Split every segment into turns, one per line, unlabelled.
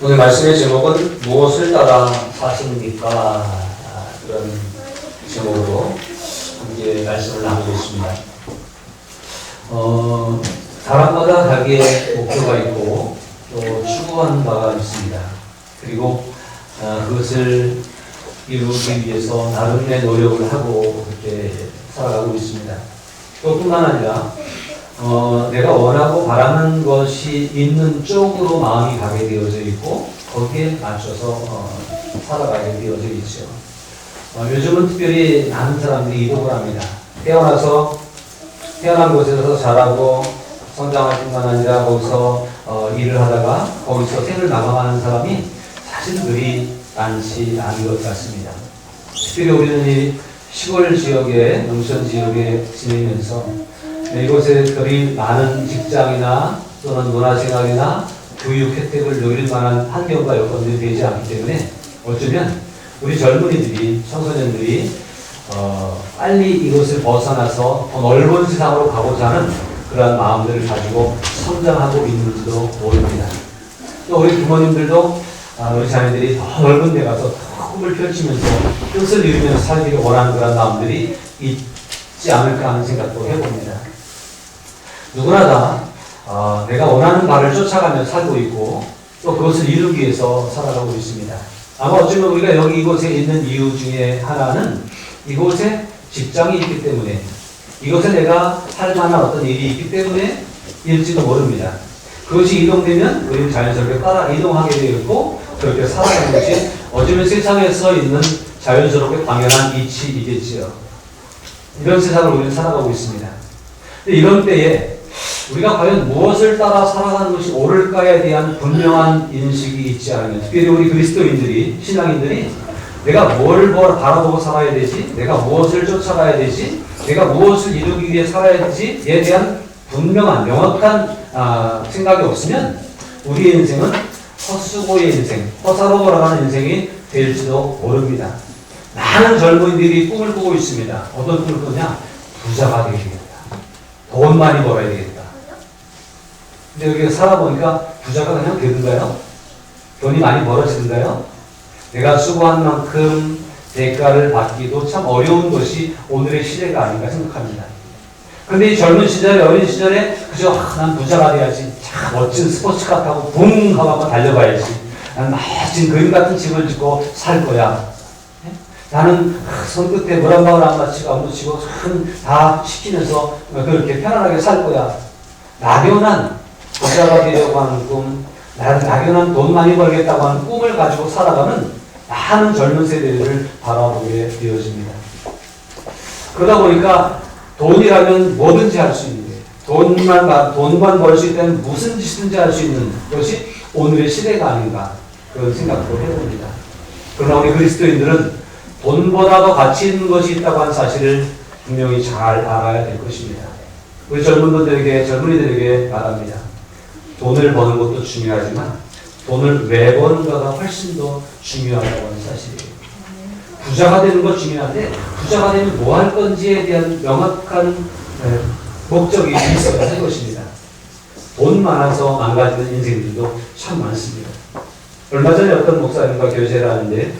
오늘 말씀의 제목은 무엇을 따라 사십니까? 그런 제목으로 함께 말씀을 나누겠습니다. 사람마다 자기의 목표가 있고 또 추구하는 바가 있습니다. 그리고 그것을 이루기 위해서 나름의 노력을 하고 그렇게 살아가고 있습니다. 또 뿐만 아니라 내가 원하고 바라는 것이 있는 쪽으로 마음이 가게 되어져 있고 거기에 맞춰서 살아가게 되어져 있죠. 요즘은 특별히 많은 사람들이 이동을 합니다. 태어난 곳에서 자라고 성장할 뿐만 아니라 거기서 일을 하다가 거기서 생을 마감하는 사람이 사실 그리 많지 않은 것 같습니다. 특별히 우리는 이 시골 지역에, 농촌 지역에 지내면서 이곳에 그리 많은 직장이나 또는 문화생활이나 교육 혜택을 누릴 만한 환경과 여건들이 되지 않기 때문에 어쩌면 우리 젊은이들이, 청소년들이 빨리 이곳을 벗어나서 더 넓은 세상으로 가고자 하는 그러한 마음들을 가지고 성장하고 있는지도 모릅니다. 또 우리 부모님들도 우리 자녀들이 더 넓은 데 가서 더 꿈을 펼치면서 뜻을 이루면서 살기를 원하는 그런 마음들이 있지 않을까 하는 생각도 해봅니다. 누구나 다 내가 원하는 바를 쫓아가며 살고 있고 또 그것을 이루기 위해서 살아가고 있습니다. 아마 어쩌면 우리가 여기 이곳에 있는 이유 중에 하나는 이곳에 직장이 있기 때문에 이곳에 내가 할 만한 어떤 일이 있기 때문에 일지도 모릅니다. 그것이 이동되면 우리는 자연스럽게 따라 이동하게 되었고 그렇게 살아가는 것이 어쩌면 세상에서 있는 자연스럽게 당연한 이치이겠지요. 이런 세상을 우리는 살아가고 있습니다. 근데 이런 때에 우리가 과연 무엇을 따라 살아가는 것이 옳을까에 대한 분명한 인식이 있지 않으면, 특별히 우리 그리스도인들이, 신앙인들이 내가 뭘 바라보고 살아야 되지? 내가 무엇을 쫓아가야 되지? 내가 무엇을 이루기 위해 살아야 되지에 대한 분명한, 명확한 생각이 없으면 우리의 인생은 헛수고의 인생, 허사로 돌아가는 인생이 될지도 모릅니다. 많은 젊은이들이 꿈을 꾸고 있습니다. 어떤 꿈을 꾸냐? 부자가 되겠다. 돈 많이 벌어야 되겠다. 근데 여기 살아보니까 부자가 그냥 되는가요? 돈이 많이 벌어지는가요? 내가 수고한 만큼 대가를 받기도 참 어려운 것이 오늘의 시대가 아닌가 생각합니다. 근데 이 젊은 시절에, 어린 시절에 그저 난 부자가 돼야지, 참 멋진 스포츠카 타고 붕 하고 한번 달려가야지, 난 멋진 그림 같은 집을 짓고 살 거야, 나는 손끝에 물 한 방울 안 묻히고 안 묻히고 다 시키면서 그렇게 편안하게 살 거야. 막연한 부자가 되려고 하는 꿈, 막연한 돈 많이 벌겠다고 하는 꿈을 가지고 살아가는 많은 젊은 세대를 바라보게 되어집니다. 그러다 보니까 돈이라면 뭐든지 할 수 있는 거예요. 돈만 벌 수 있다면 무슨 짓이든지 할 수 있는 것이 오늘의 시대가 아닌가 그런 생각도 해봅니다. 그러나 우리 그리스도인들은 돈보다도 가치 있는 것이 있다고 하는 사실을 분명히 잘 알아야 될 것입니다. 우리 젊은이들에게 말합니다. 돈을 버는 것도 중요하지만 돈을 왜 버는가가 훨씬 더 중요하다고 하는 사실이에요. 부자가 되는 것 중요한데 부자가 되면 뭐 할 건지에 대한 명확한 목적이 있어야 할 것입니다. 돈 많아서 망가지는 인생들도 참 많습니다. 얼마 전에 어떤 목사님과 교제를 하는데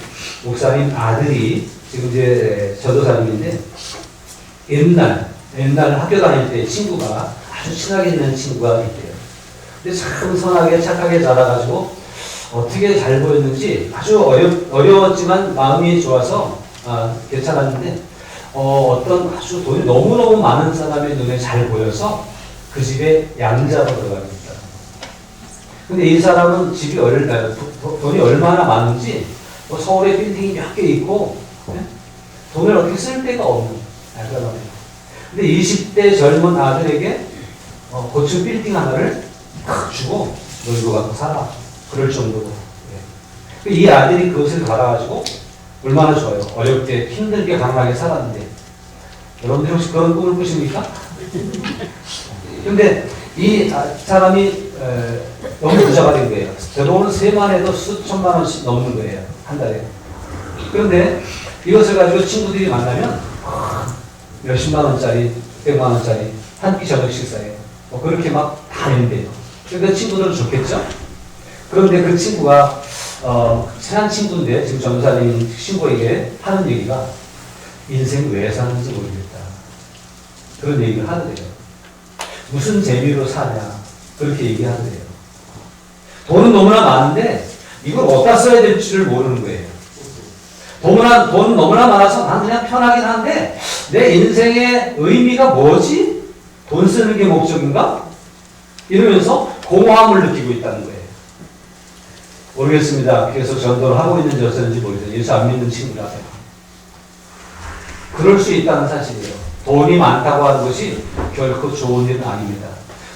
목사님 아들이 지금 이제 전도사님인데 옛날 학교 다닐 때 친구가 아주 친하게 있는 친구가 있대요. 근데 참 선하게 착하게 자라가지고 어떻게 잘 보였는지 아주 어려웠지만 마음이 좋아서 괜찮았는데 어떤 아주 돈이 너무너무 많은 사람의 눈에 잘 보여서 그 집에 양자로 들어갑니다. 근데 이 사람은 집이 돈이 얼마나 많은지 서울에 빌딩이 몇 개 있고 돈을 어떻게 쓸 데가 없는 그런 겁니다. 근데 20대 젊은 아들에게 고층 빌딩 하나를 탁 주고 놀고 가서 살아. 그럴 정도로. 이 아들이 그것을 받아가지고 얼마나 좋아요. 어렵게 힘들게 가난하게 살았는데 여러분들 혹시 그런 꿈을 꾸십니까? 근데 이 사람이 너무 부자가 된 거예요. 대부분 세만 해도 수천만 원씩 넘는 거예요. 한 달에. 그런데 이것을 가지고 친구들이 만나면 몇십만 원짜리, 백만 원짜리 한 끼 저녁 식사에 그렇게 막 다 낸대요. 그러니까 친구들은 좋겠죠? 그런데 그 친구가 친한 친구인데 지금 전도사님 친구에게 하는 얘기가 인생 왜 사는지 모르겠다. 그런 얘기를 하더래요. 무슨 재미로 사냐 그렇게 얘기하더래요. 돈은 너무나 많은데 이걸 어디다 써야 될지를 모르는 거예요. 돈 너무나 많아서 난 그냥 편하긴 한데 내 인생의 의미가 뭐지? 돈 쓰는 게 목적인가? 이러면서 공허함을 느끼고 있다는 거예요. 모르겠습니다. 계속 전도를 하고 있는지 어쩌는지 모르겠어요. 예수 안 믿는 친구라서. 그럴 수 있다는 사실이에요. 돈이 많다고 하는 것이 결코 좋은 일은 아닙니다.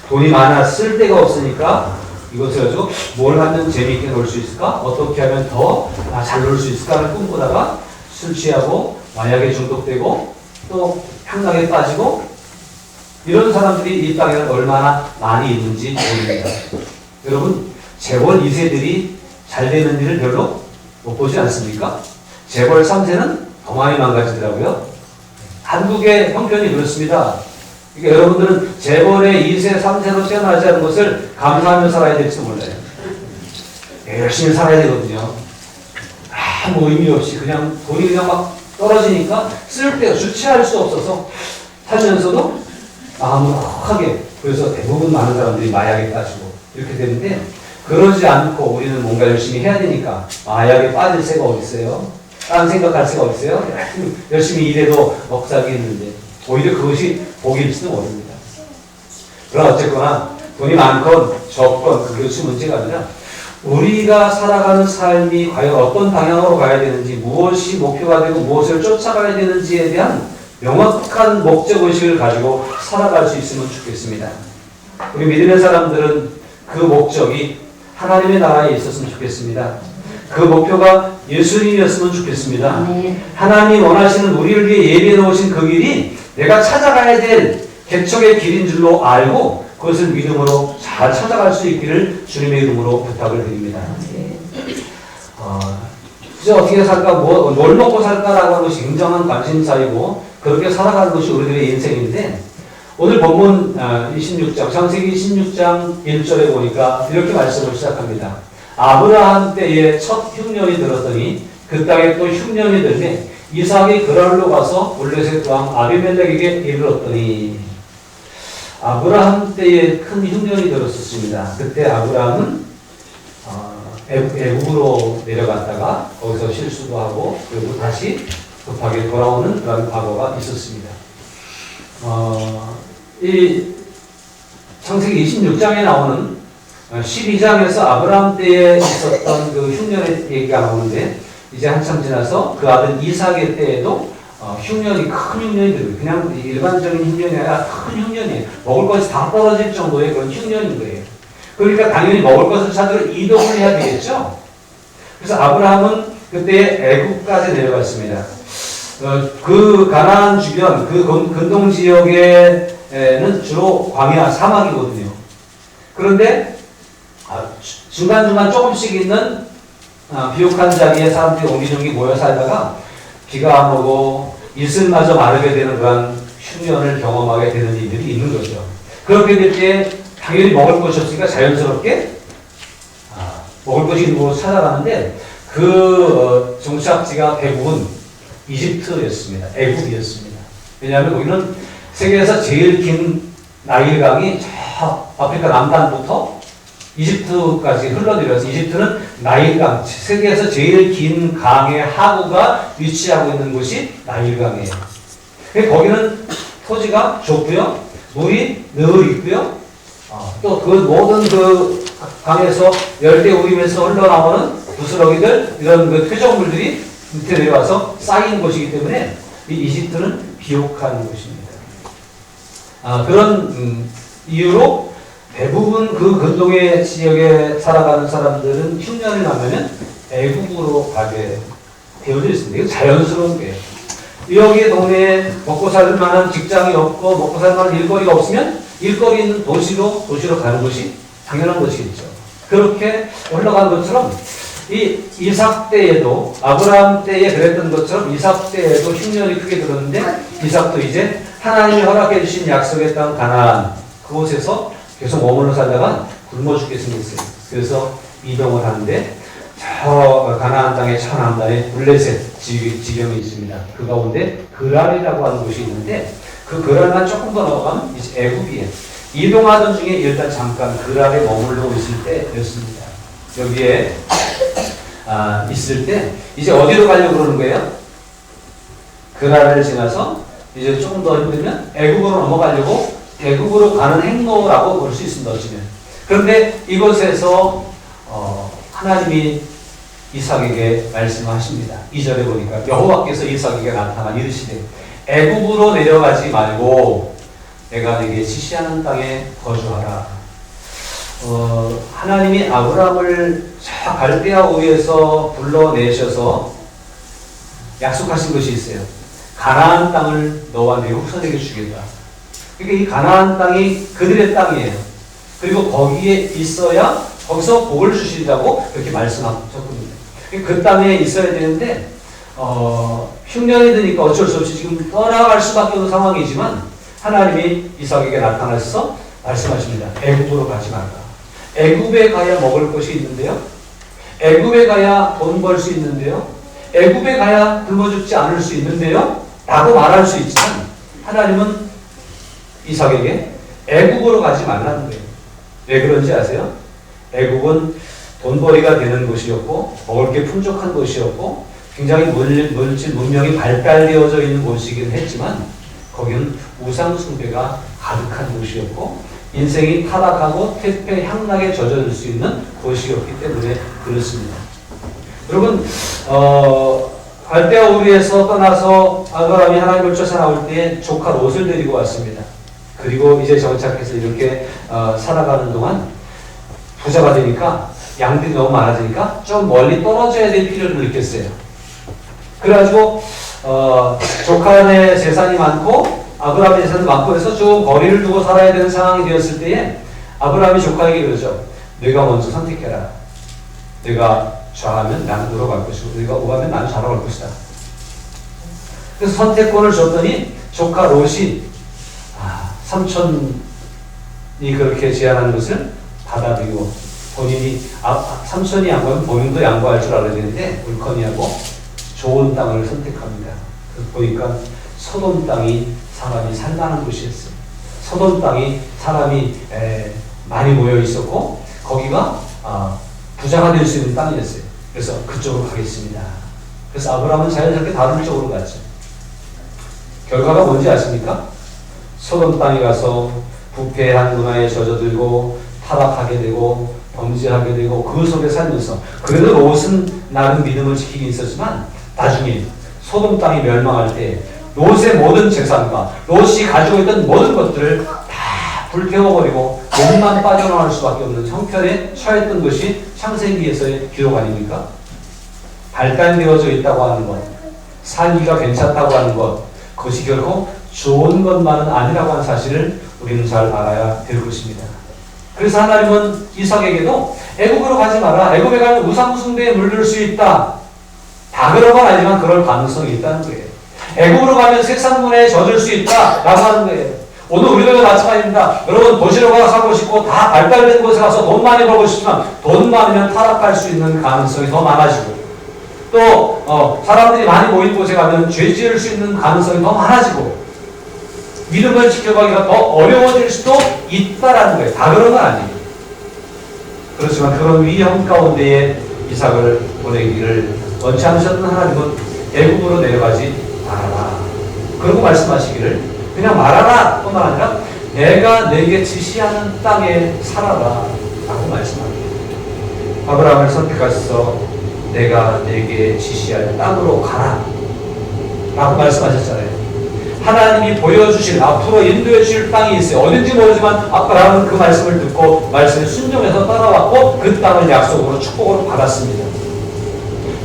돈이 많아 쓸 데가 없으니까 이것을 가지고 뭘 하면 재미있게 놀 수 있을까? 어떻게 하면 더 잘 놀 수 있을까를 꿈꾸다가 술 취하고 마약에 중독되고 또 향락에 빠지고 이런 사람들이 이 땅에 얼마나 많이 있는지 모릅니다. 여러분 재벌 2세들이 잘 되는 일을 별로 못 보지 않습니까? 재벌 3세는 더 많이 망가지더라고요. 한국의 형편이 그렇습니다. 그러니까 여러분들은 재벌의 2세, 3세로 태어나지 않은 것을 감사하며 살아야 될지도 몰라요. 열심히 살아야 되거든요. 아무 의미 없이 그냥 돈이 그냥 막 떨어지니까 쓸 데가 주체할 수 없어서 살면서도 아무렇게 그래서 대부분 많은 사람들이 마약에 빠지고 이렇게 되는데 그러지 않고 우리는 뭔가 열심히 해야 되니까 마약에 빠질 새가 어디 있어요? 다른 생각할 새가 어디 있어요? 열심히 일해도 먹자기 했는데 오히려 그것이 복일지도 모릅니다. 그러나 어쨌거나 돈이 많건 적건 그것이 문제가 아니라 우리가 살아가는 삶이 과연 어떤 방향으로 가야 되는지 무엇이 목표가 되고 무엇을 쫓아가야 되는지에 대한 명확한 목적의식을 가지고 살아갈 수 있으면 좋겠습니다. 우리 믿음의 사람들은 그 목적이 하나님의 나라에 있었으면 좋겠습니다. 그 목표가 예수님이었으면 좋겠습니다. 하나님이 원하시는 우리를 위해 예비해 놓으신 그 길이 내가 찾아가야 될 개척의 길인 줄로 알고 그것을 믿음으로 잘 찾아갈 수 있기를 주님의 이름으로 부탁을 드립니다. 이제 어떻게 살까, 뭘 먹고 살까라고 하는 것이 굉장한 관심사이고 그렇게 살아가는 것이 우리들의 인생인데 오늘 본문 26장, 창세기 26장 1절에 보니까 이렇게 말씀을 시작합니다. 아브라함 때에 첫 흉년이 들었더니 그 땅에 또 흉년이 들매 이삭이 그랄로 가서 블레셋 왕 아비멜렉에게 이르렀더니 아브라함 때에 큰 흉년이 들었었습니다. 그때 아브라함은 애국으로 내려갔다가 거기서 실수도 하고 그리고 다시 급하게 돌아오는 그런 과거가 있었습니다. 이 창세기 26장에 나오는 12장에서 아브라함 때에 있었던 그 흉년의 얘기가 나오는데 이제 한참 지나서 그 아들 이삭의 때에도 흉년이 큰 흉년이 들어요. 그냥 일반적인 흉년이 아니라 큰 흉년이에요. 먹을 것이 다 떨어질 정도의 그런 흉년인 거예요. 그러니까 당연히 먹을 것을 찾으러 이동을 해야 되겠죠. 그래서 아브라함은 그때 애국까지 내려갔습니다. 그 가나안 주변 그 근동 지역에는 주로 광야 사막이거든요. 그런데 중간중간 조금씩 있는 비옥한 자리에 사람들이 옹기종기 모여 살다가 비가 안 오고 이슬마저 마르게 되는 그런 흉년을 경험하게 되는 일들이 있는 거죠. 그렇게 될 때 당연히 먹을 것이 없으니까 자연스럽게 먹을 것이 있는 곳으로 찾아가는데 그 정착지가 대부분 이집트였습니다. 애국이었습니다. 왜냐하면 거기는 세계에서 제일 긴 나일강이 저 아프리카 남단부터 이집트까지 흘러내려서 이집트는 나일강, 세계에서 제일 긴 강의 하구가 위치하고 있는 곳이 나일강이에요. 거기는 토지가 좁고요, 물이 늘 있고요, 또 그 모든 그 강에서 열대 우림에서 흘러나오는 부스러기들 이런 그 퇴적물들이 밑에 내려와서 쌓인 곳이기 때문에 이 이집트는 비옥한 곳입니다. 그런 이유로 대부분 그 근동의 지역에 살아가는 사람들은 흉년이 나면은 애국으로 가게 되어져 있습니다. 이거 자연스러운 거예요. 여기 동네에 먹고 살 만한 직장이 없고 먹고 살 만한 일거리가 없으면 일거리 있는 도시로 가는 것이 당연한 것이겠죠. 그렇게 올라간 것처럼 이 이삭 때에도 아브라함 때에 그랬던 것처럼 이삭 때에도 흉년이 크게 들었는데 이삭도 이제 하나님이 허락해 주신 약속의 땅 가나안 그곳에서 계속 머물러 살다가 굶어 죽게 생겼어요. 그래서 이동을 하는데 저 가나안 땅의 천함단에 블레셋 지경이 있습니다. 그 가운데 그랄이라고 하는 곳이 있는데 그 그랄만 조금 더 넘어가면 이제 애굽이에요. 이동하던 중에 일단 잠깐 그랄에 머물러 있을 때였습니다. 여기에 있을 때 이제 어디로 가려고 그러는 거예요? 그랄을 지나서 이제 조금 더 힘들면 애굽으로 넘어가려고 애굽으로 가는 행로라고 볼 수 있습니다. 어쩌면. 그런데 이곳에서 하나님이 이삭에게 말씀하십니다. 2절에 보니까 여호와께서 이삭에게 나타나 이르시되 애굽으로 내려가지 말고 내가 네게 지시하는 땅에 거주하라. 하나님이 아브라함을 저 갈대아 우에서 불러내셔서 약속하신 것이 있어요. 가나안 땅을 너와 네 후손에게 주겠다. 그러니까 이 가나안 땅이 그들의 땅이에요. 그리고 거기에 있어야 거기서 복을 주시자고 그렇게 말씀하셨거든요. 그 땅에 있어야 되는데 흉년이 드니까 어쩔 수 없이 지금 떠나갈 수밖에 없는 상황이지만 하나님이 이삭에게 나타나셔서 말씀하십니다. 애굽으로 가지 말라. 애굽에 가야 먹을 것이 있는데요. 애굽에 가야 돈 벌 수 있는데요. 애굽에 가야 굶어 죽지 않을 수 있는데요. 라고 말할 수 있지만 하나님은 이삭에게 애굽으로 가지 말라는 거예요. 왜 그런지 아세요? 애굽은 돈벌이가 되는 곳이었고 먹을 게 풍족한 곳이었고 굉장히 물질 문명이 발달되어져 있는 곳이긴 했지만 거기는 우상 숭배가 가득한 곳이었고 인생이 타락하고 태폐향락에 젖어들 수 있는 곳이었기 때문에 그렇습니다. 여러분 갈대아 우리에서 떠나서 아브라함이 하나님을 쫓아 나올 때 조카 롯을 데리고 왔습니다. 그리고 이제 정착해서 이렇게 살아가는 동안 부자가 되니까 양들이 너무 많아지니까 좀 멀리 떨어져야 될 필요를 느꼈어요. 그래가지고 조카의 재산이 많고 아브라함의 재산도 많고 해서 좀 거리를 두고 살아야 되는 상황이 되었을 때에 아브라함이 조카에게 그러죠. 네가 먼저 선택해라. 네가 좌하면 나는 우로 갈 것이고 네가 우하면 나는 좌로 갈 것이다. 그래서 선택권을 줬더니 조카 롯이 삼촌이 그렇게 제안하는 것을 받아들이고 본인이 삼촌이 양보하면 본인도 양보할 줄 알아야 되는데 울커니하고 좋은 땅을 선택합니다. 보니까 소돔 땅이 사람이 살만한 곳이었어요. 소돔 땅이 사람이 많이 모여 있었고 거기가 부자가 될 수 있는 땅이었어요. 그래서 그쪽으로 가겠습니다. 그래서 아브라함은 자연스럽게 다른 쪽으로 갔죠. 결과가 뭔지 아십니까? 소돔 땅에 가서 부패한 문화에 젖어들고 타락하게 되고 범죄하게 되고 그 속에 살면서 그래도 롯은 나름 믿음을 지키긴 있었지만 나중에 소돔 땅이 멸망할 때 롯의 모든 재산과 롯이 가지고 있던 모든 것들을 다 불태워버리고 롯만 빠져나갈 수밖에 없는 형편에 처했던 것이 창세기에서의 기록 아닙니까? 발달되어져 있다고 하는 것, 살기가 괜찮다고 하는 것, 그것이 결코 좋은 것만은 아니라고 하는 사실을 우리는 잘 알아야 될 것입니다. 그래서 하나님은 이삭에게도 애굽으로 가지 마라. 애굽에 가면 우상 숭배에 물들 수 있다. 다 그런 건 아니지만 그럴 가능성이 있다는 거예요. 애굽으로 가면 색상문화에 젖을 수 있다 라고 하는 거예요. 오늘 우리도 마찬가지입니다. 여러분 도시로 가서 살고 싶고 다 발달된 곳에 가서 돈 많이 벌고 싶지만 돈 많으면 타락할 수 있는 가능성이 더 많아지고 또 사람들이 많이 모인 곳에 가면 죄 지을 수 있는 가능성이 더 많아지고 믿음을 지켜가기가 더 어려워질 수도 있다라는 거예요. 다 그런 건 아니에요. 그렇지만 그런 위험 가운데에 이삭을 보내기를 원치 않으셨던 하나님은 애굽으로 내려가지 말아라. 그러고 말씀하시기를 그냥 말하라 뿐만 아니라 내가 내게 지시하는 땅에 살아라 라고 말씀합니다. 아브라함을 선택하셔서 내가 내게 지시할 땅으로 가라 라고 말씀하셨잖아요. 하나님이 보여주실 앞으로 인도해 주실 땅이 있어요. 어딘지 모르지만 아브라함은 그 말씀을 듣고 말씀에 순종해서 따라왔고 그 땅을 약속으로 축복으로 받았습니다.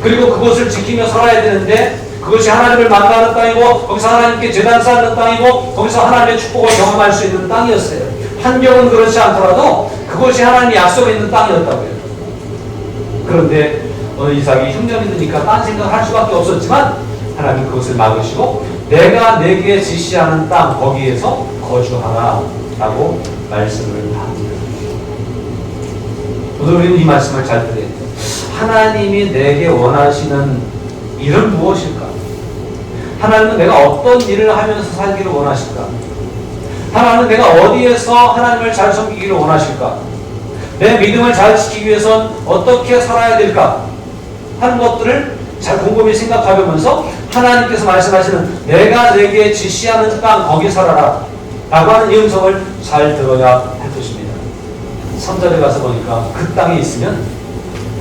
그리고 그것을 지키며 살아야 되는데 그것이 하나님을 만나는 땅이고 거기서 하나님께 제단 쌓는 땅이고 거기서 하나님의 축복을 경험할 수 있는 땅이었어요. 환경은 그렇지 않더라도 그것이 하나님의 약속에 있는 땅이었다고요. 그런데 이삭이 흉년이 드니까 딴 생각할 수밖에 없었지만 하나님 그것을 막으시고 내가 내게 지시하는 땅 거기에서 거주하라 라고 말씀을 합니다. 오늘 우리는 이 말씀을 잘 들어야 돼요. 하나님이 내게 원하시는 일은 무엇일까? 하나님은 내가 어떤 일을 하면서 살기를 원하실까? 하나님은 내가 어디에서 하나님을 잘 섬기기를 원하실까? 내 믿음을 잘 지키기 위해선 어떻게 살아야 될까? 하는 것들을 잘 곰곰이 생각해보면서 하나님께서 말씀하시는 내가 내게 지시하는 땅 거기 살아라 라고 하는 이 음성을 잘 들어야 할 것입니다. 3절에 가서 보니까 그 땅에 있으면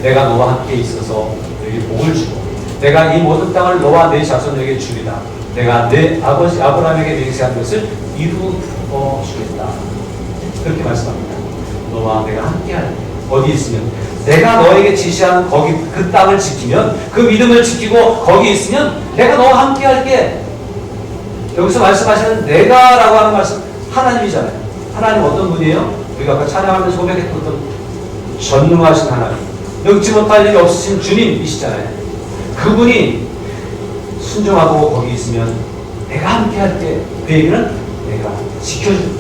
내가 너와 함께 있어서 너에게 복을 주고 내가 이 모든 땅을 너와 내 자손에게 주리라. 내가 내 아버지 아브라함에게 맹세한 것을 이루어 주겠다. 그렇게 말씀합니다. 너와 내가 함께할 때 어디 있으면 내가 너에게 지시한 거기 그 땅을 지키면 그 믿음을 지키고 거기 있으면 내가 너와 함께할게. 여기서 말씀하시는 내가라고 하는 말씀 하나님이잖아요. 하나님 어떤 분이에요? 우리가 아까 찬양하면서 고백했던 어떤 전능하신 하나님, 여기지 못할 일이 없으신 주님이시잖아요. 그분이 순종하고 거기 있으면 내가 함께할게. 그 얘기는 내가 지켜줄게,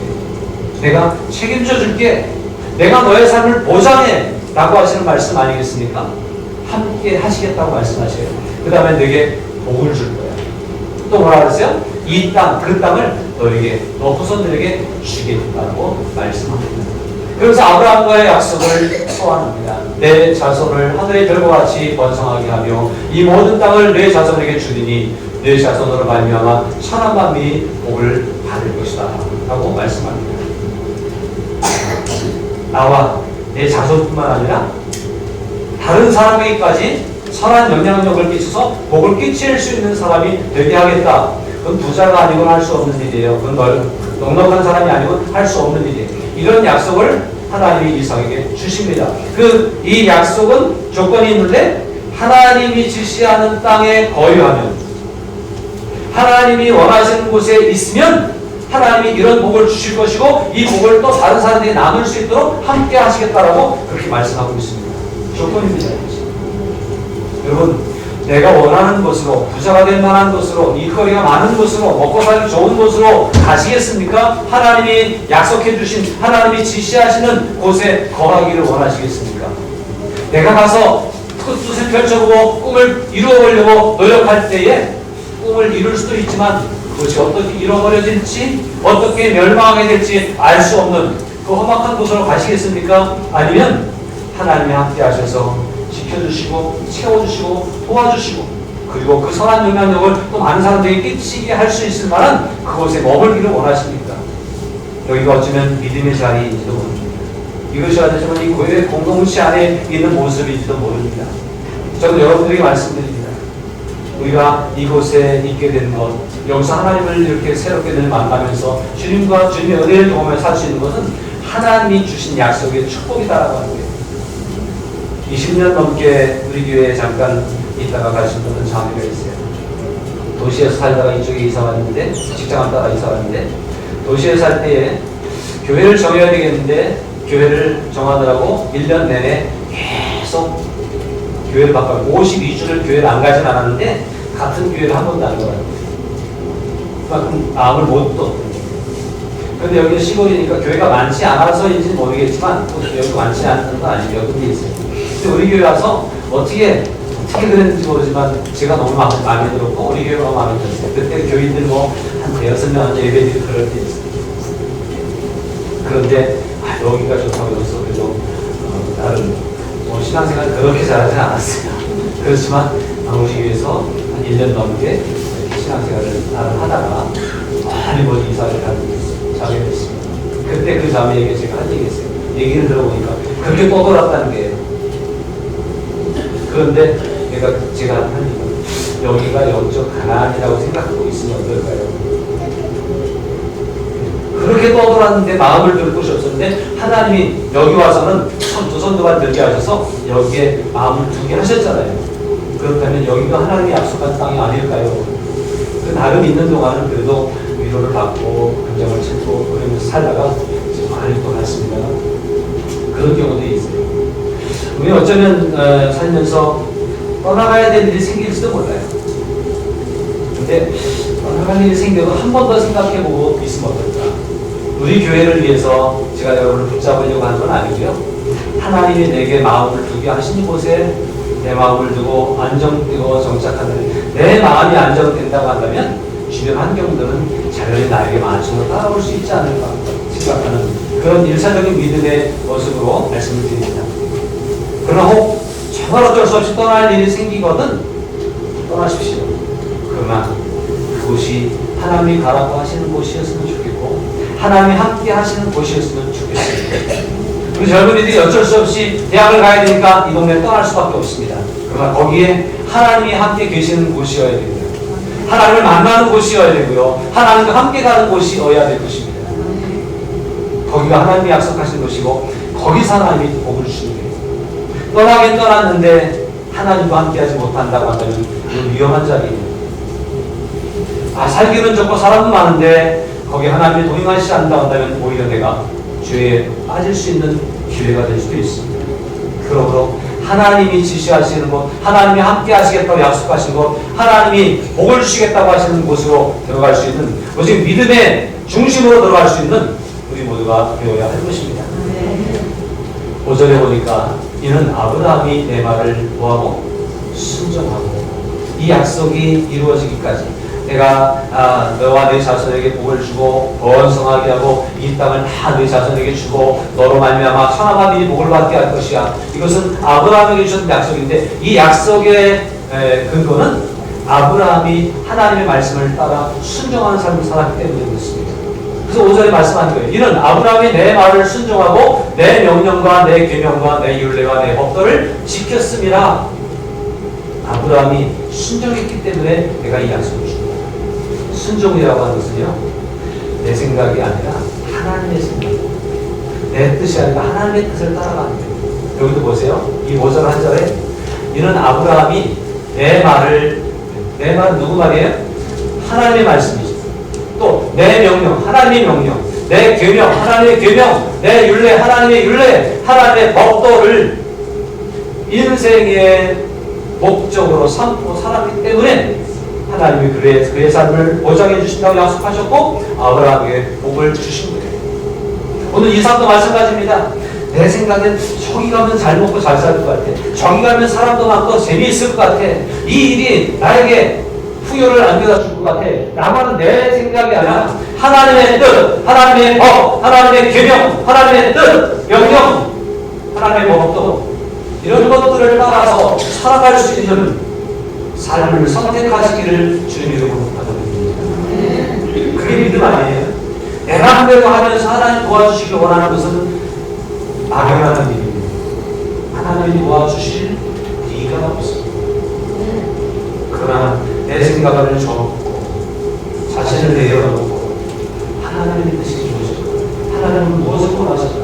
내가 책임져 줄게, 내가 너의 삶을 보장해 라고 하시는 말씀 아니겠습니까? 함께 하시겠다고 말씀하셔요. 그 다음에 내게 복을 줄 거야. 또 뭐라 그랬어요? 이 땅, 그 땅을 너에게, 너 후손들에게 주겠다고 말씀합니다. 그래서 아브라함과의 약속을 소환합니다. 내 자손을 하늘의 별과 같이 번성하게 하며 이 모든 땅을 내 자손에게 주리니 내 자손으로 말미암아 천한 만민이 복을 받을 것이다 라고 말씀합니다. 나와 내 자손뿐만 아니라 다른 사람에게까지 선한 영향력을 끼쳐서 복을 끼칠 수 있는 사람이 되게 하겠다. 그건 부자가 아니고는 할 수 없는 일이에요. 그건 넉넉한 사람이 아니고는 할 수 없는 일이에요. 이런 약속을 하나님이 이삭에게 주십니다. 이 약속은 조건이 있는데 하나님이 지시하는 땅에 거주하면, 하나님이 원하시는 곳에 있으면 하나님이 이런 복을 주실 것이고 이 복을 또 다른 사람들이 나눌 수 있도록 함께 하시겠다라고 그렇게 말씀하고 있습니다. 조건입니다. 여러분, 내가 원하는 곳으로, 부자가 될 만한 곳으로, 일거리가 많은 곳으로, 먹고 살기 좋은 곳으로 가시겠습니까? 하나님이 약속해 주신, 하나님이 지시하시는 곳에 거하기를 원하시겠습니까? 내가 가서 뜻을 펼쳐보고 꿈을 이루어보려고 노력할 때에 꿈을 이룰 수도 있지만 그것이 어떻게 잃어버려질지, 어떻게 멸망하게 될지 알 수 없는 그 험악한 곳으로 가시겠습니까? 아니면 하나님이 함께 하셔서 지켜주시고 채워주시고 도와주시고 그리고 그 선한 영향력을 또 많은 사람들에게 끼치게 할 수 있을 만한 그곳에 머물기를 원하십니까? 여기가 어쩌면 믿음의 자리인지도 모릅니다. 이것이 어쩌면 이 교회 공동체 안에 있는 모습인지도 모릅니다. 저는 여러분들에게 말씀드립니다. 우리가 이곳에 있게 된 것, 여기서 하나님을 이렇게 새롭게 늘 만나면서 주님과 주님의 은혜를 경험해 살 수 있는 것은 하나님이 주신 약속의 축복이다라고 하는 거예요. 20년 넘게 우리 교회에 잠깐 있다가 가신 분은 자매가 있어요. 도시에서 살다가 이쪽에 이사 왔는데, 직장을 따라 이사 왔는데, 도시에 살 때에 교회를 정해야 되겠는데 교회를 정하느라고 1년 내내 계속 교회를 바꿔요. 52주를 교회를 안 가진 않았는데 같은 교회를 한 번도 안 가요. 그만큼 마음을 못 뒀거든요. 그런데 여기는 시골이니까 교회가 많지 않아서인지 모르겠지만 여기 많지 않은 건 아니에요. 몇 군데 있어요. 근데 우리 교회 와서 어떻게 그랬는지 모르지만 제가 너무 마음에 들었고 우리 교회가 너무 마음에 들었어요. 그때 교인들 한 6명 예배드리고 그럴 때 있어요. 그런데 여기가 좋다고 해서 그래도 나름 신앙생활 그렇게 잘하지 않았어요. 그렇지만 우리 교회에서 한 1년 넘게 신앙생활을 나름 하다가 많이 멀리 이사를 가는 자매가 있습니다. 그때 그 자매에게 제가 한 얘기 했어요. 얘기를 들어보니까 그렇게 떠돌았다는 거예요. 그런데 제가 한 얘기는 여기가 영적 가난이라고 생각하고 있으면 어떨까요? 그렇게 떠돌았는데 마음을 들 곳이 없었는데 하나님이 여기 와서는 두 손두발 들게 하셔서 여기에 마음을 두게 하셨잖아요. 그렇다면 여기가 하나님이 약속한 땅이 아닐까요? 그 나름 있는 동안은 그래도 위로를 받고 감정을 찾고 그러면서 살다가 많이 또 갔습니다. 그런 경우도 있어요. 우리 어쩌면 살면서 떠나가야 될 일이 생길지도 몰라요. 근데 떠나갈 일이 생겨도 한 번 더 생각해보고 있으면 어떨까? 우리 교회를 위해서 제가 여러분을 붙잡으려고 하는 건 아니고요. 하나님이 내게 마음을 두게 하신 곳에 내 마음을 두고 안정되고 정착하는, 내 마음이 안정된다고 한다면 주변 환경들은 자연히 나에게 맞춰서 따라올 수 있지 않을까 생각하는 그런 일차적인 믿음의 모습으로 말씀을 드립니다. 그러나 혹 정말 어쩔 수 없이 떠날 일이 생기거든 떠나십시오. 그러나 그곳이 하나님이 가라고 하시는 곳이었으면 좋겠고 하나님이 함께 하시는 곳이었으면 좋겠습니다. 우리 젊은이들이 어쩔 수 없이 대학을 가야 되니까 이 동네에 떠날 수밖에 없습니다. 그러나 거기에 하나님이 함께 계시는 곳이어야 됩니다. 하나님을 만나는 곳이어야 되고요. 하나님과 함께 가는 곳이어야 될 것입니다. 거기가 하나님이 약속하신 곳이고 거기서 하나님이 복을 주시는 거예요. 떠나긴 떠났는데 하나님과 함께하지 못한다고 한다면 위험한 자리입니다. 살기는 좋고 사람도 많은데 거기에 하나님이 동행하시지 않는다고 한다면 오히려 내가 죄에 빠질 수 있는 기회가 될 수도 있습니다. 그러므로 하나님이 지시하시는 곳, 하나님이 함께 하시겠다고 약속하신 곳, 하나님이 복을 주시겠다고 하시는 곳으로 들어갈 수 있는, 오직 믿음의 중심으로 들어갈 수 있는 우리 모두가 되어야 할 것입니다. 5절에 보니까 이는 아브라함이 내 말을 뭐하고 순종하고 이 약속이 이루어지기까지 내가 너와 네 자손에게 복을 주고 번성하게 하고 이 땅을 다 네 자손에게 주고 너로 말미암아 천하 만민이 복을 받게 할 것이야. 이것은 아브라함에게 주신 약속인데 이 약속의 근거는 아브라함이 하나님의 말씀을 따라 순종하는 삶을 살았기 때문에 그렇습니다. 그래서 5절에 말씀하는 거예요. 이는 아브라함이 내 말을 순종하고 내 명령과 내 계명과 내 율례와 내 법도를 지켰음이라. 아브라함이 순종했기 때문에 내가 이 약속을 줍니다. 순종이라고 하는 것은요, 내 생각이 아니라 하나님의 생각, 내 뜻이 아니라 하나님의 뜻을 따라가는 거예요. 여기도 보세요. 이 5절 한 절에 이는 아브라함이 내 말은 누구 말이에요? 하나님의 말씀이죠. 또 내 명령, 하나님의 명령, 내 계명, 하나님의 계명, 내 율례, 하나님의 율례, 하나님의 법도를 인생의 목적으로 삼고 살았기 때문에 하나님이 그의 삶을 보장해 주신다고 약속하셨고 아브라함에게 복을 주신 거예요. 오늘 이삭도 마찬가지입니다. 내 생각엔 저기 가면 잘 먹고 잘 살 것 같아. 저기 가면 사람도 많고 재미있을 것 같아. 이 일이 나에게 풍요를 안겨다 줄 것 같아. 나만은 내 생각이 아니라 하나님의 뜻, 하나님의 법, 하나님의 계명, 하나님의 뜻, 명령, 하나님의 법도 이런 것들을 따라서 살아갈 수 있는 삶을 선택하시기를 주님으로 부탁드립니다. 그게 믿음 아니에요? 내가 한 대로 하면서 하나님 도와주시길 원하는 것은 막연한 믿음입니다. 하나님이 도와주실 리가 없습니다. 그러나 내 생각을 접고 자신을 내려놓고 하나님의 뜻이 무엇일까? 하나님은 무엇을 원하실까?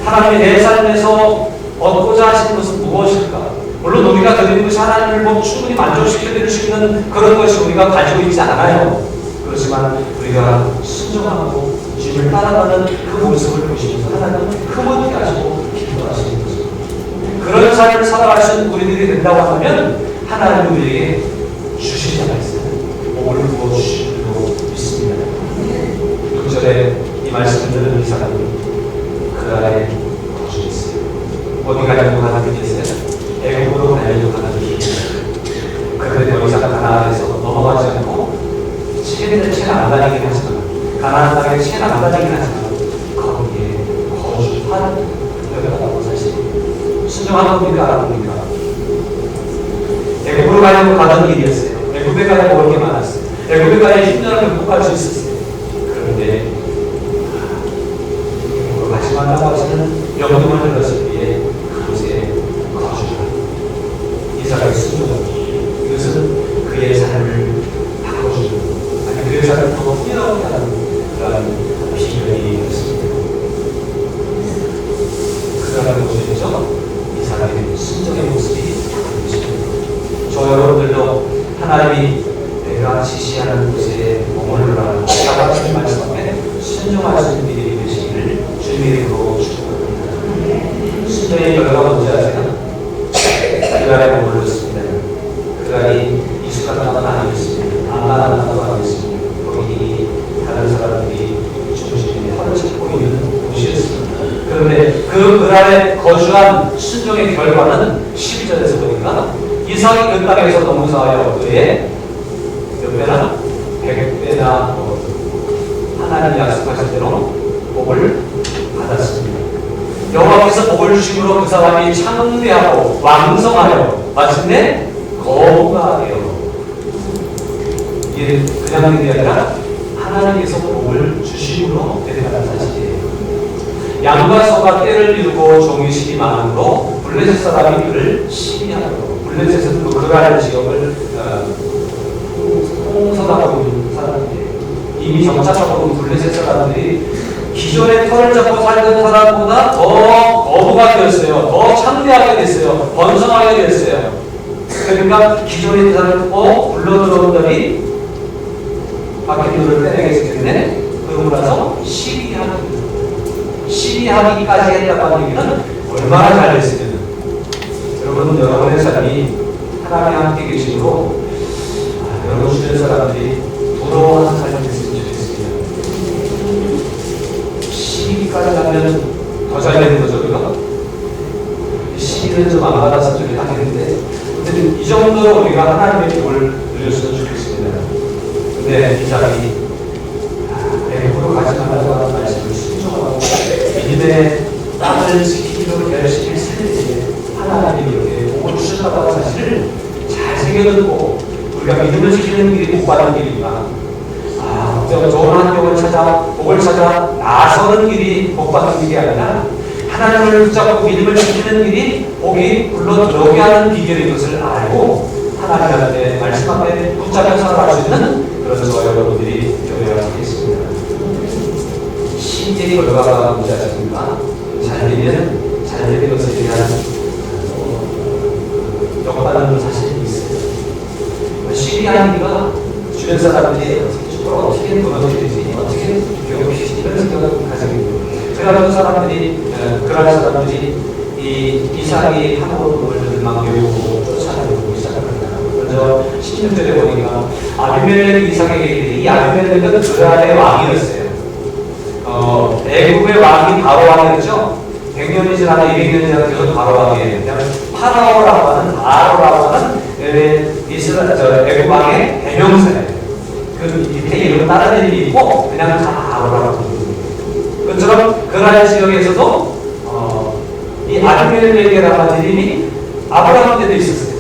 하나님이 내 삶에서 얻고자 하시는 것은 무엇일까? 물론 우리가 드리는 것이 하나님을 충분히 만족시켜드릴 수 있는 그런 것이 우리가 가지고 있지 않아요. 그렇지만 우리가 순종하고 주님을 따라가는 그 모습을 보시면서 하나님은 흐뭇게 하시고 기뻐하시는 것입니다. 그런 삶을 살아갈 수 있는 우리들이 된다고 하면 하나님은 우리에게 주시지 않았어요. 복을 부어주시고 있습니다. 9절에 이 말씀을 들은 이 사람이 그 나라에 거주했어요. 어디 가려고 가나안에 있어요? 애굽으로 가려고 가나안에 있어요. 그런데 의사가 가나안에서 넘어가지 않고 채나 안 다니긴 하지만 가나안 땅에 채나 안 다니긴 하지만 거기에 거주하는 여자라고 사실 순종하는 분이 알아봅니다. 애굽으로 가려고 가던 길이었어요. 애굽에 가려고 올 게 많았어요. 애굽에 가야 10년을 극복할 수 있었어요. 그런데 애굽으로 가지 말라고 하시는 명령을 들었을 때에 그곳에 거주하는 이삭의 순종입니다. 이것은 그의 삶을 바꿔주는 아니 그의 삶을 더 풍요롭게 하는 그런 비결이었습니다. 그러한 곳에서 이 사람의 순종의 모습이 보여집니다. 저 여러분들도 하나님이 내가 지시하는 곳에 머물러라 라고 말씀에 순종하시는 일이 되시기를 주님의 이름으로 축복합니다. 순종의 결과가 뭔지 아세요? 그 안에 머물렀습니다. 그 안이 익숙한 나라가 아니었습니다. 안만한 나라가 아니었습니다. 거기 다른 사람들이 주님의 혀를 찾고 그날에 거주한 순종의 결과는 12절에서 보니까 이삭이 그 땅에서 농사하여 그의 몇 배나 100배나 하나님이 약속하신 대로 복을 받았습니다. 여호와께서 복을 주심으로 그 사람이 창대하고 왕성하여 마침내 거부가 되어, 이게 그냥 있는 게 아니라 하나님께서 복을 주심으로 되는 사실이에요. 양과 소가 때를 이루고 종이 실이 많으므로 블레셋 사람이 그를 시기하고, 블레셋은 그라를 지역을 홍성하고 있는 사람들이에요. 이미 정착하고 있는 블레셋 사람들이 기존의 털을 잡고 살던 사람보다 더 거부가 되었어요. 더 창대하게 됐어요. 번성하게 됐어요. 그러니까 기존의 사람을 불러들어온다니 바뀐 눈을 빼내겠기 때문에 그러고 나서 시기하기까지 했다고 하는 얘기는 얼마나 잘 됐으면, 여러분의 삶이 하나님과 함께 계심으로 여러분 주변 사람들이 부러워하는 삶이 됐으면 좋겠습니다. 시기까지 하면 더 잘 되는 거죠, 우리가? 시기는 좀 안 받아서 좀 하겠는데, 근데 이 정도로 우리가 하나님의 복을 누렸으면 좋겠습니다. 근데 이삭이 100% 가지 말라고 하는 말씀을 순종하고 믿음의 땅을 지키기로 결심을 세우기에 하나님이 이렇게 복을 주셨다고 하는 사실을 잘 새겨듣고, 우리가 믿음을 지키는 길이 복 받는 길이구나, 좋은 환경을 찾아 복을 찾아 나서는 길이 복 받는 길이 아니라 하나님을 붙잡고 믿음을 지키는 길이 복이 불러 들어오게 하는 비결인 것을 알고 하나님한테 말씀 앞에 붙잡혀 살아갈 수 있는 그런 저와 여러분들이 되어야 하겠습니다. 시기의 결과가 뭔지 아십니까? 잘 되면 잘 되는 것에 대한 역받는 사실이 있어요. 시기하니까 주변 사람들이 어떻게 무너지지, 어떻게 교육시키지, 이런 생각을 가지고 있고, 그런 사람들이 이 이삭이 함으로 막 교육하고 쫓아다니고 시작합니다. 먼저 16절에 보니까 아비멜렉 이삭에게 이르되, 이 아비멜렉은 그라의 왕이었어요. 애국의 왕이 바로 왕이었죠. 100년이 지나다 200년이 지나다 계속 바로 왕이에요. 파라오라고 하는 애국 왕의 대명사예요. 그 밑에 이름을 따라낼 일이 있고 그냥 다 바로라고 합니다. 그처럼 그라의 지역에서도 이 아비멜렉이라고 하는 이름이 아브라함 때도 있었어요.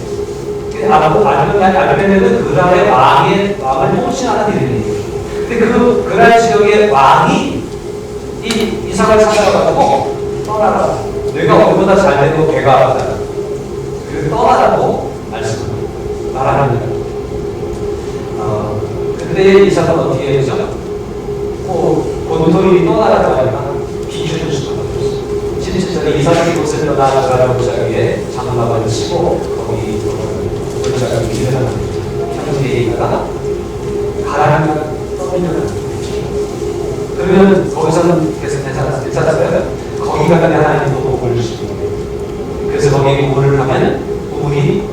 아비멜렉은 그라의 왕을 통치하는 이름이에요. 근데 그 그라 지역의 왕이 이 이삭을 찾아가지고 떠나라. 내가 어디보다 잘 되고 배가 아프다. 그래서 떠나라고 말합니다. 그때 이삭은 어떻게 했죠? 본토인이 떠나라고 하니까 비주를 주고 17절에 이삭이 곳을 떠나 그라를 보자기에 장막을 치고 거기 보자기 기회를 형제에 있다가 가라앉아 떠내려가는 거죠. 그러면 거기서는 계속 괜찮았어요. 거기 가면 하나님도 복을 주시고, 그래서 거기에 복을 하면 우물이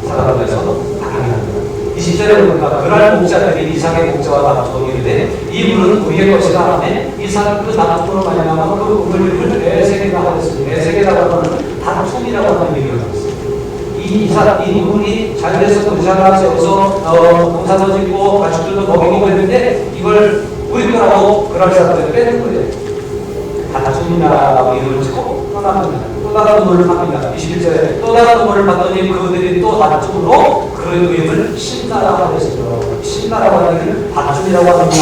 살아가면서 강해납니다. 20절에 보니까 그랄 목자들이 이삭의 목자와 다투고 이르되, 이 물은 우리의 것이라 하매 이삭은 그 다툼으로 말미암아 그 우물을 에세게라 하였으니, 에세게라고 하는 다툼이라고 하는 얘기가 나왔어요. 이 우물이 잘 돼서 부자가 세워서 농사도 짓고 가축들도 먹이고 했는데 이걸 우리 거라고 그랄 사람들을 빼는 거예요. 다툼이라고 이름을 짓고 떠납니다. 또 다른 우물을 팝니다. 21절에 또 다른 우물을 봤더니 그들이 또 다툼으로 그 이름을 신나라고 했어요. 신나라고 하는 얘기는 다툼이라고 하는 게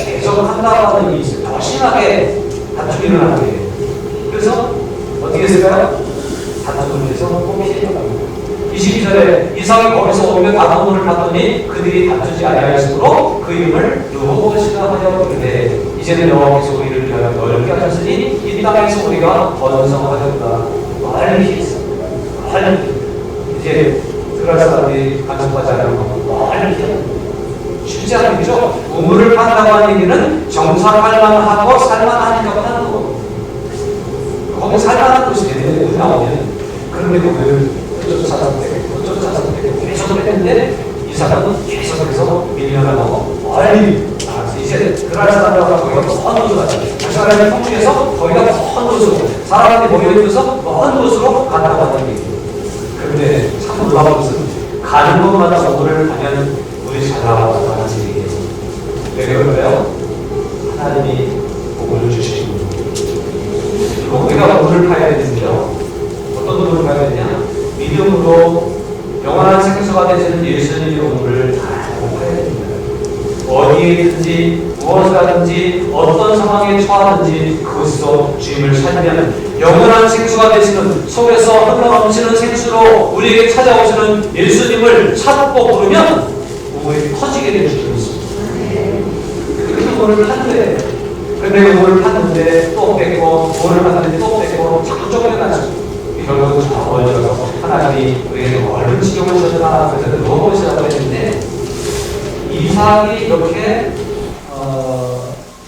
계속 한다고 하는 얘기 있어요. 더 심하게 다툼이 일어나는 거예요. 그래서 어떻게 했을까요? 다툼을 해서 피해가 납니다. 22절에 이삭이 거기서 오면 다른 우물을 봤더니 그들이 다투지 아니하였으므로 그 이름을 르호봇이라 하여 그러되, 이제는 여호와께서 우리를 위하여 넓게 하셨으니 이 땅에서 우리가 번성하였다. 멀리 있어. 이제 그럴 사람들이 간섭하지 않으면 멀리 쉽지 않은 일이죠. 우물을 판다고 하는 얘기는 정착할 만하고 살만한 것 하는 거. 거기 살만한 곳이 되는데 나오면 그런 데 쫓아서 되고 계속 했는데 이삭은 계속해서 밀려나가고 멀리 나가서 이제 그날 사람들과 거기가 먼 곳으로 가자. 그 사람의 통중에서 거기가 먼 곳으로, 사람한테 보이는 곳에서 먼 곳으로 간다고 하는 얘기예요. 그런데 참 놀라운 것은 가는 곳마다 오늘을 가면 우리 잘 나가고 하는 얘기예요. 왜 그럴까요? 하나님이 복을 주시는 거예요. 우리가 오늘 가야 되는데요. 어떤 오늘을 가야 되냐? 믿음으로 영원한 생수가 되시는 예수님의 오늘을 알고 가야 됩니다. 어디에든지 무엇을 하든지 어떤 상황에 처하든지 그것에서 주님을 찾으면 영원한 생수가 되시는 속에서 흘러넘치는 생수로 우리에게 찾아오시는 예수님을 찾고 부르면 우물이 터지게 되는 것입니다. 그렇게 돈을 파는데 근데 돈을 파는데 또 뺏고 돈을 파는데 또 뺏고 자꾸 쫓겨나죠. 결국은 어려서 하나님이 우리에게 얼른 지경을 주셔라 그래서 너무 싫다고 했는데 이삭이 이렇게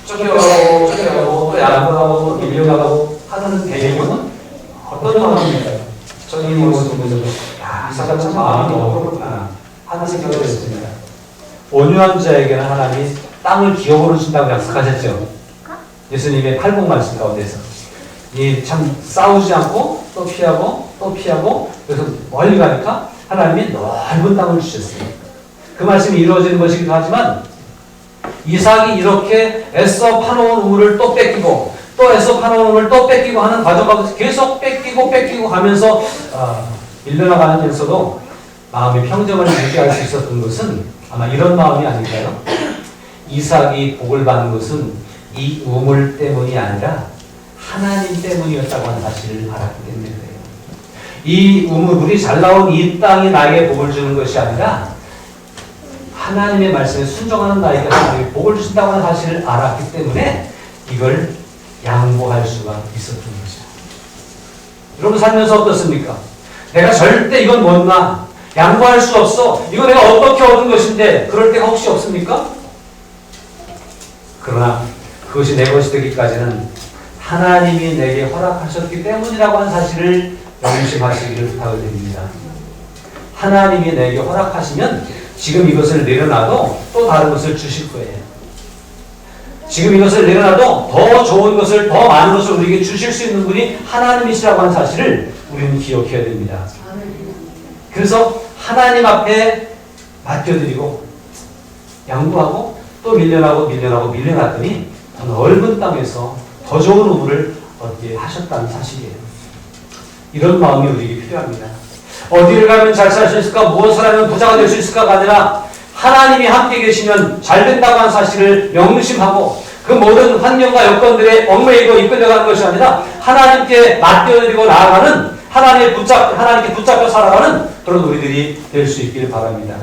쫓겨가고 또 양보하고 밀려가고 하는 배경은 어떤 마음입니까? 저는 이 모습을 보면서 이삭은 참 마음이 너무 그렇구나 하는 생각을 했습니다. 온유한 자에게는 하나님이 땅을 기업으로 준다고 약속하셨죠. 예수님의 팔복 말씀 가운데서 이 참 싸우지 않고 또 피하고 또 피하고 그래서 멀리 가니까 하나님이 넓은 땅을 주셨어요. 그 말씀이 이루어지는 것이기도 하지만 이삭이 이렇게 애써 파놓은 우물을 또 뺏기고 또 애써 파놓은 우물을 또 뺏기고 하는 과정 가운데 계속 뺏기고 가면서 밀려나가면서도 마음의 평정을 유지할 수 있었던 것은 아마 이런 마음이 아닐까요? 이삭이 복을 받는 것은 이 우물 때문이 아니라 하나님 때문이었다고 하는 사실을 알았기 때문에 그래요. 이 우물이 잘 나온 이 땅이 나에게 복을 주는 것이 아니라 하나님의 말씀에 순종하는 나에게 하나님이 복을 주신다고 하는 사실을 알았기 때문에 이걸 양보할 수가 있었던 거죠. 여러분 살면서 어떻습니까? 내가 절대 이건 못나 양보할 수 없어. 이거 내가 어떻게 얻은 것인데 그럴 때가 혹시 없습니까? 그러나 그것이 내 것이 되기까지는 하나님이 내게 허락하셨기 때문이라고 하는 사실을 명심하시기를 부탁을 드립니다. 하나님이 내게 허락하시면 지금 이것을 내려놔도 또 다른 것을 주실 거예요. 지금 이것을 내려놔도 더 좋은 것을, 더 많은 것을 우리에게 주실 수 있는 분이 하나님이시라고 하는 사실을 우리는 기억해야 됩니다. 그래서 하나님 앞에 맡겨드리고 양보하고 또 밀려났더니 더 넓은 땅에서 더 좋은 우물을 얻게 하셨다는 사실이에요. 이런 마음이 우리에게 필요합니다. 어디를 가면 잘 살 수 있을까? 무엇을 하면 부자가 될 수 있을까가 아니라 하나님이 함께 계시면 잘 된다고 하는 사실을 명심하고 그 모든 환경과 여건들에 얽매이고 이끌려가는 것이 아니라 하나님께 맡겨드리고 나아가는 하나님께 붙잡혀 살아가는 그런 우리들이 될 수 있기를 바랍니다.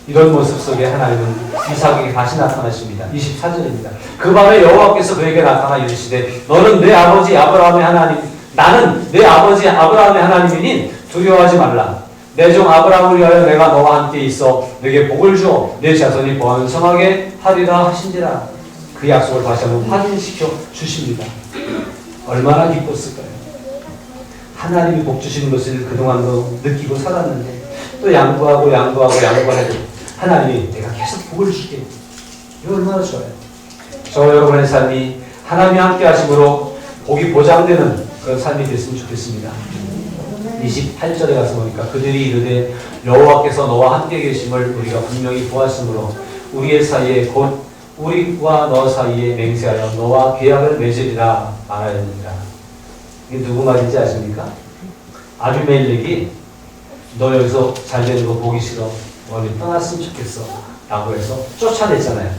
이런 모습 속에 하나님은 이삭에게 다시 나타나십니다. 24절입니다. 그 밤에 여호와께서 그에게 나타나 이르시되 너는 내 아버지 아브라함의 하나님 나는 내 아버지 아브라함의 하나님이니 두려워하지 말라. 내 종 아브라함을 위하여 내가 너와 함께 있어 내게 복을 주어 내 자손이 번성하게 하리라 하신지라. 그 약속을 다시 한번 확인시켜 주십니다. 얼마나 기뻤을까요? 하나님이 복 주시는 것을 그동안도 느끼고 살았는데 또 양보하고 하나님이 내가 계속 복을 줄게. 이거 얼마나 좋아요. 저 여러분의 삶이 하나님이 함께 하심으로 복이 보장되는 그런 삶이 됐으면 좋겠습니다. 28절에 가서 보니까 그들이 이르되 여호와께서 너와 함께 계심을 우리가 분명히 보았으므로 우리의 사이에 곧 우리와 너 사이에 맹세하여 너와 계약을 맺으리라 말하였느니라. 이게 누구 말인지 아십니까? 아비멜렉이 너 여기서 잘 되는 거 보기 싫어. 멀리 떠났으면 좋겠어. 라고 해서 쫓아냈잖아요.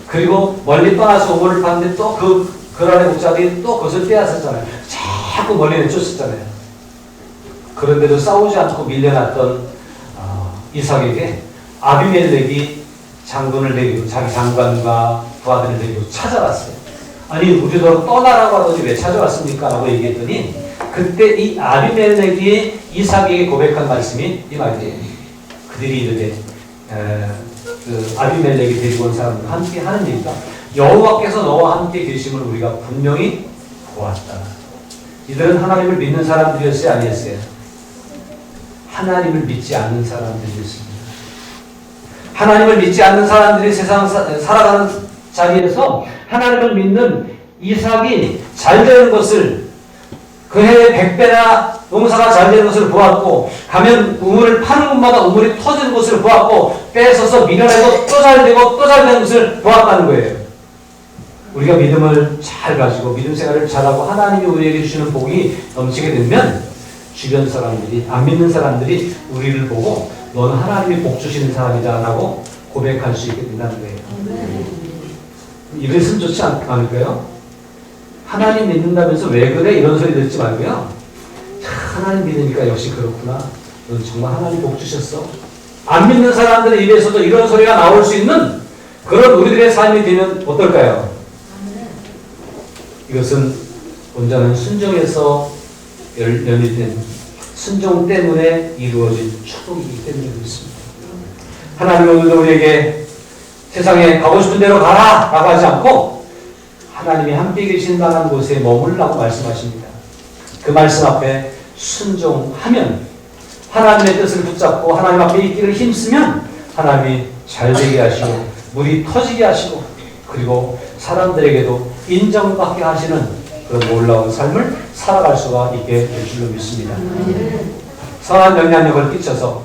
그리고 멀리 떠나서 우물을 봤는데 또 그 안에 목자들이 또 그것을 빼앗았잖아요. 자꾸 멀리 내쫓았잖아요. 그런데도 싸우지 않고 밀려났던 이삭에게 아비멜렉이 장군을 내리고 자기 장관과 부하들을 내리고 찾아왔어요. 아니 우리도 떠나라고 하더니 왜 찾아왔습니까? 라고 얘기했더니 그때 이 아비멜렉이 이삭에게 고백한 말씀이 이 말이에요. 그들이 이르되 그 아비멜렉이 데리고 온 사람들과 함께 하는 얘기가 여호와께서 너와 함께 계심을 우리가 분명히 보았다. 이들은 하나님을 믿는 사람들이었어요? 아니었어요? 하나님을 믿지 않는 사람들이었습니다. 하나님을 믿지 않는 사람들이 세상 살아가는 자리에서 하나님을 믿는 이삭이 잘 되는 것을, 그 해에 100배나 농사가 잘 되는 것을 보았고, 가면 우물을 파는 곳마다 우물이 터지는 것을 보았고, 뺏어서 밀어내고 또 잘 되고 또 잘 되는 것을 보았다는 거예요. 우리가 믿음을 잘 가지고 믿음 생활을 잘하고 하나님이 우리에게 주시는 복이 넘치게 되면 주변 사람들이, 안 믿는 사람들이 우리를 보고 너는 하나님이 복 주시는 사람이다 라고 고백할 수 있게 된다는 거예요. 이랬으면 좋지 않을까요? 하나님 믿는다면서 왜 그래? 이런 소리 듣지 말고요. 하나님 믿으니까 역시 그렇구나. 넌 정말 하나님 복 주셨어. 안 믿는 사람들의 입에서도 이런 소리가 나올 수 있는 그런 우리들의 삶이 되면 어떨까요? 이것은 온전한 순종에서 연일된 순종 때문에 이루어진 축복이기 때문에 그렇습니다. 하나님은 오늘도 우리에게 세상에 가고 싶은 대로 가라 라고 하지 않고 하나님이 함께 계신 만한 곳에 머물라고 말씀하십니다. 그 말씀 앞에 순종하면, 하나님의 뜻을 붙잡고 하나님 앞에 있기를 힘쓰면 하나님이 잘 되게 하시고 물이 터지게 하시고 그리고 사람들에게도 인정받게 하시는 그런 놀라운 삶을 살아갈 수가 있게 될 줄로 믿습니다. 선한 영향력을 끼쳐서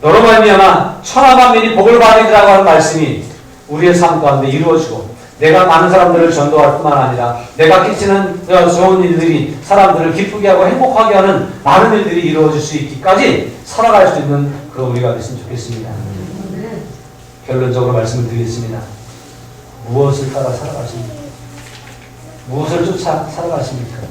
너로 말미암아 천하 만민이 복을 받으리라고 하는 말씀이 우리의 삶 가운데 이루어지고, 내가 많은 사람들을 전도할 뿐만 아니라 내가 끼치는 좋은 일들이 사람들을 기쁘게 하고 행복하게 하는 많은 일들이 이루어질 수 있기까지 살아갈 수 있는 그런 우리가 됐으면 좋겠습니다. 결론적으로 말씀을 드리겠습니다. 무엇을 따라 살아가십니까? 무엇을 쫓아 살아가십니까?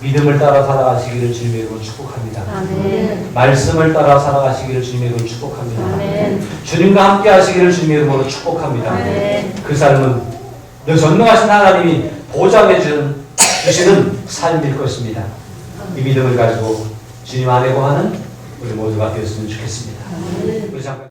믿음을 따라 살아가시기를 주님의 이름으로 축복합니다.
아멘.
말씀을 따라 살아가시기를 주님의 이름으로 축복합니다.
아멘.
주님과 함께 하시기를 주님의 이름으로 축복합니다.
아멘.
그 삶은 늘 전능하신 하나님이 보장해 주시는 삶일 것입니다. 이 믿음을 가지고 주님 안에 거하는 우리 모두가 되었으면 좋겠습니다. 우리 잠깐